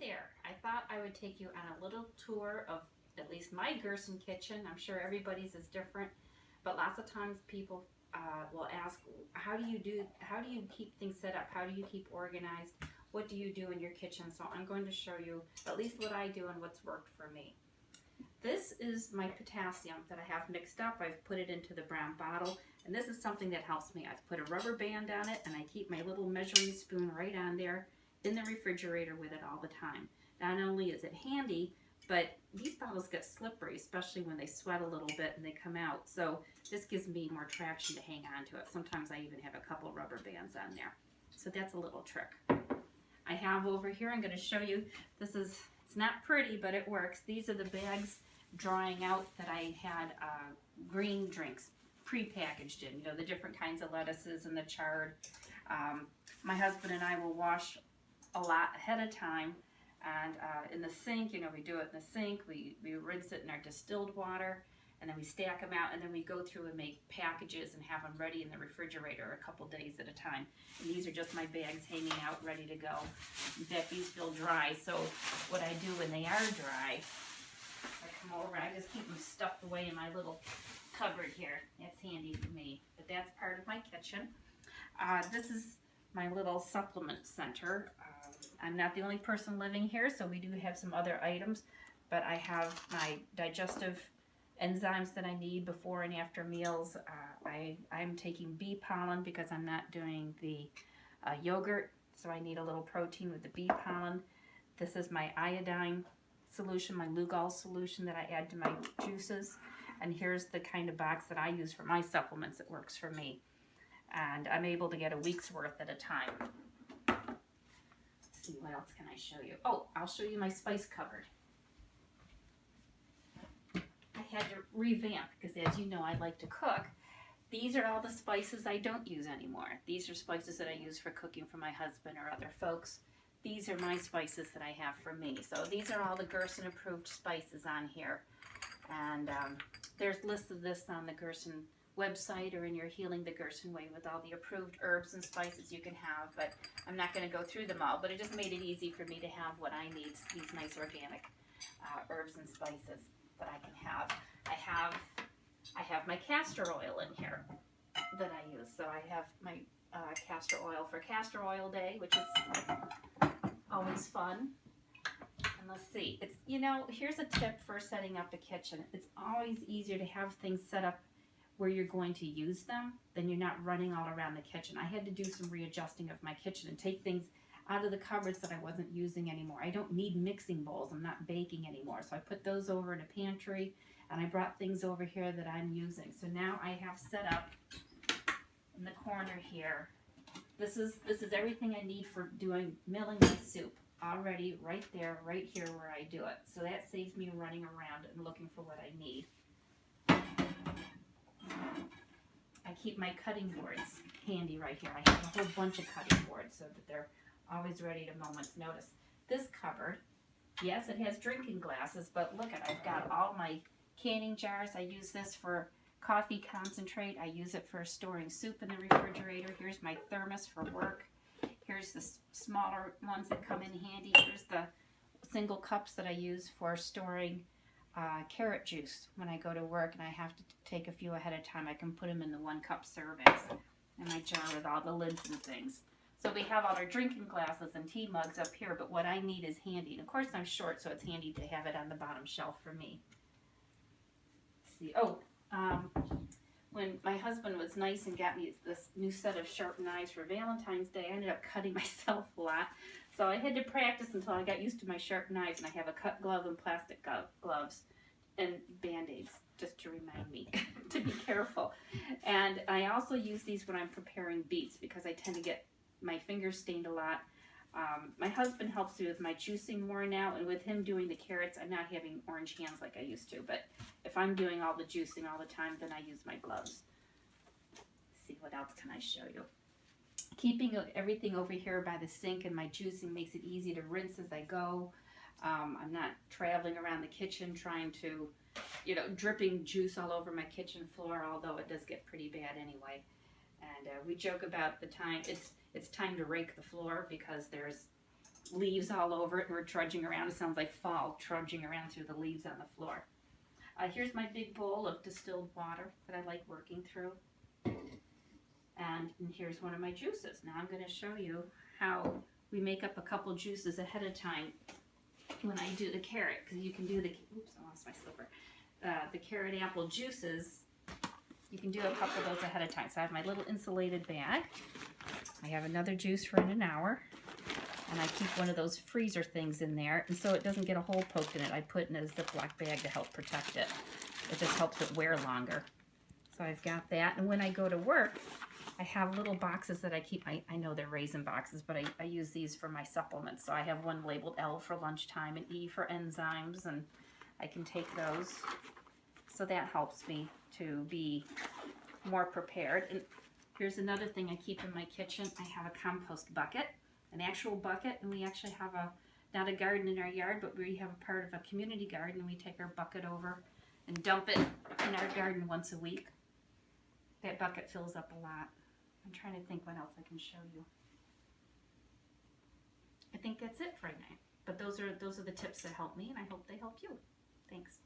there. I thought I would take you on a little tour of at least my Gerson kitchen. I'm sure everybody's is different, but lots of times people will ask, how do you keep things set up? How do you keep organized? What do you do in your kitchen? So I'm going to show you at least what I do and what's worked for me. This is my potassium that I have mixed up. I've put it into the brown bottle, and this is something that helps me. I've put a rubber band on it, and I keep my little measuring spoon right on there in the refrigerator with it all the time. Not only is it handy, but these bottles get slippery, especially when they sweat a little bit and they come out. So this gives me more traction to hang on to it. Sometimes I even have a couple rubber bands on there. So that's a little trick. I have over here, I'm going to show you, it's not pretty, but it works. These are the bags drying out that I had green drinks pre-packaged in, the different kinds of lettuces and the chard. My husband and I will wash a lot ahead of time, and in the sink, we do it in the sink, we rinse it in our distilled water, and then we stack them out, and then we go through and make packages and have them ready in the refrigerator a couple days at a time. And these are just my bags hanging out ready to go. In fact, these feel dry, so what I do when they are dry, I come over, I just keep them stuffed away in my little cupboard here. That's handy for me, but that's part of my kitchen. This is my little supplement center. I'm not the only person living here, so we do have some other items, but I have my digestive enzymes that I need before and after meals. I'm taking bee pollen because I'm not doing the yogurt, so I need a little protein with the bee pollen. This is my iodine solution, my Lugol solution that I add to my juices. And here's the kind of box that I use for my supplements. It works for me. And I'm able to get a week's worth at a time. Let's see, what else can I show you? Oh, I'll show you my spice cupboard. I had to revamp because, as you know, I like to cook. These are all the spices I don't use anymore. These are spices that I use for cooking for my husband or other folks. These are my spices that I have for me. So these are all the Gerson approved spices on here. And there's lists of this on the Gerson website or in your Healing the Gerson Way with all the approved herbs and spices you can have, but I'm not going to go through them all, but it just made it easy for me to have what I need, these nice organic herbs and spices that I can have. I have my castor oil in here that I use. So I have my castor oil for Castor Oil Day, which is always fun. And let's see, here's a tip for setting up a kitchen. It's always easier to have things set up where you're going to use them than you're not running all around the kitchen. I had to do some readjusting of my kitchen and take things out of the cupboards that I wasn't using anymore. I don't need mixing bowls. I'm not baking anymore. So I put those over in a pantry, and I brought things over here that I'm using. So now I have set up in the corner here. This is everything I need for milling my soup. Already right there, right here where I do it. So that saves me running around and looking for what I need. I keep my cutting boards handy right here. I have a whole bunch of cutting boards so that they're always ready at a moment's notice. This cupboard, yes, it has drinking glasses, but look I've got all my canning jars. I use this for coffee concentrate. I use it for storing soup in the refrigerator. Here's my thermos for work. Here's the smaller ones that come in handy. Here's the single cups that I use for storing carrot juice when I go to work and I have to take a few ahead of time. I can put them in the 1 cup servings in my jar with all the lids and things. So we have all our drinking glasses and tea mugs up here, but what I need is handy. And of course I'm short, so it's handy to have it on the bottom shelf for me. Let's see, when my husband was nice and got me this new set of sharp knives for Valentine's Day, I ended up cutting myself a lot. So I had to practice until I got used to my sharp knives, and I have a cut glove and plastic gloves and Band-Aids just to remind me to be careful. And I also use these when I'm preparing beets because I tend to get my fingers stained a lot. My husband helps me with my juicing more now, and with him doing the carrots, I'm not having orange hands like I used to. But if I'm doing all the juicing all the time, then I use my gloves. Let's see, what else can I show you? Keeping everything over here by the sink and my juicing makes it easy to rinse as I go. I'm not traveling around the kitchen trying to, dripping juice all over my kitchen floor, although it does get pretty bad anyway. And we joke about the time, it's time to rake the floor because there's leaves all over it and we're trudging around. It sounds like fall, trudging around through the leaves on the floor. Here's my big bowl of distilled water that I like working through. And here's one of my juices. Now I'm going to show you how we make up a couple juices ahead of time when I do the carrot, because you can do the, oops, I lost my slipper. The carrot apple juices, you can do a couple of those ahead of time. So I have my little insulated bag. I have another juice for in an hour. And I keep one of those freezer things in there, and so it doesn't get a hole poked in it, I put in a Ziploc bag to help protect it. It just helps it wear longer. So I've got that, and when I go to work, I have little boxes that I keep. I know they're raisin boxes, but I use these for my supplements. So I have one labeled L for lunchtime and E for enzymes, and I can take those. So that helps me to be more prepared. And here's another thing I keep in my kitchen. I have a compost bucket. An actual bucket, and we actually have not a garden in our yard, but we have a part of a community garden, and we take our bucket over and dump it in our garden once a week. That bucket fills up a lot. I'm trying to think what else I can show you. I think that's it for right now. But those are the tips that help me, and I hope they help you. Thanks.